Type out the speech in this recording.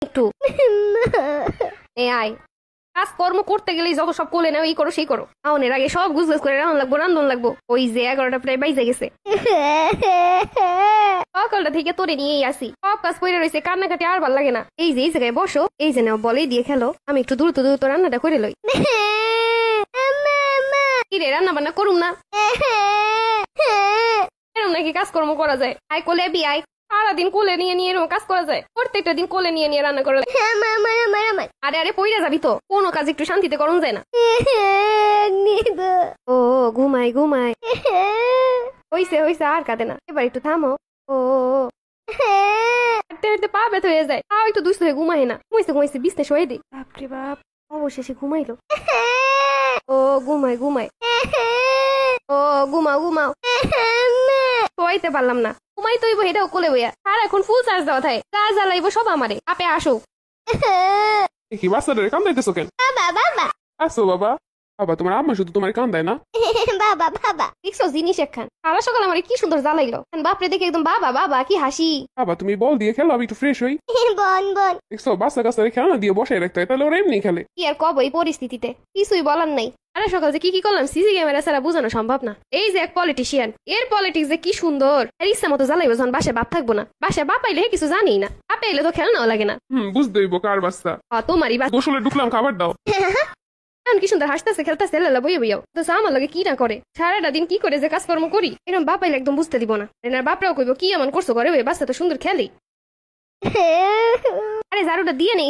একটু এ আয় কাজকর্ম করতে গেলেই যত সব কোলে নাও এই করো সেই করো আউনের আগে সব গুছ করে রান্না লাগবো রান্ধন লাগবো ওই যে 11টা প্রায় বাইজে গেছে সকালটা থেকে তোরে নিয়েই আসি সব কাজ করে রয়েছে কান্নাকাটি আর ভাল লাগে না এই যে এই জায়গায় বসো এই যে নাও বলেই দিয়ে খেলো আমি একটু দ্রুত দ্রুত রান্নাটা করে লই কি রে রান্না বান্না করুম না এরকম নাকি কাজকর্ম করা যায় আয় কোলে বি আয় সারাদিন কোলে নিয়ে নিয়ে এরকম কাজ করা যায় প্রত্যেকটা দিন কোলে নিয়ে নিয়ে রান্না করা যায় আরে আরে পইরা যাবি তো কোনো কাজ একটু শান্তিতে করুন যায় না ও ঘুমাই ঘুমাই হইছে হইছে আর কাঁদে না এবার একটু থামো ও হাঁটতে হাঁটতে পা ব্যথা হয়ে যায় তাও একটু দুষ্ট হয়ে ঘুমাই না ঘুমাইছে ঘুমাইছে বিছনে শোয়ে দে বাপরে বাপ অবশেষে ঘুমাইলো ও ঘুমাই ঘুমাই ও ঘুমাও ঘুমাও শোয়াইতে পারলাম না ঘুমাই তৈব এটাও কোলে বইয়া আর এখন ফুল চার্জ দেওয়া থাকে চার্জ জ্বালাইবো সব আমারে আপে আসো কি বাচ্চাদের কান্দাইতেছো কেন? বাবা আসো বাবা। বাবা তোমার আম্মা শুধু তোমার কান্দায় না? বাবা দেখছো জিনিস একখান সারা সকাল আমার কি সুন্দর জ্বালাইলো বাপরে দেখে একদম বাবা বাবা কি হাসি বাবা তুমি বল দিয়ে খেলো আমি একটু ফ্রেশ হই। বন দেখছো বাচ্চা কাচ্চারে খেলনা দিয়ে বসাই রাখতে হয় তাহলে ওরা এমনি খেলে। কি আর কব এই পরিস্থিতিতে কিছুই বলার নাই আরে সকাল যে কি করলাম সিসি ক্যামেরা ছাড়া বোঝানো সম্ভব না এই যে এক পলিটিশিয়ান এর পলিটিক্স যে কি সুন্দর আর ইচ্ছা মতো জ্বালাইবো যখন বাসায় বাপ থাকবো না বাসায় বাপ আইলে কিছু জানি না বাপ আইলে তো খেলনাও লাগে না বুঝতে হইব কার বাচ্চা। তোমারই বাচ্চা গোসলে ঢুকলাম খাবার দাও। এখন কি সুন্দর হাসতেছে খেলতেছে লালা বইয়ে বইয়াও তো আমার লাগে কি না করে সারাটা দিন কি করে যে কাজকর্ম করি এরকম বাপ আইলে একদম বুঝতে দিব না এনার বাপরাও কইব কি এমন করছো করে ওই বাচ্চা তো সুন্দর খেলি আরে ঝাড়ুটা দিয়ে নেই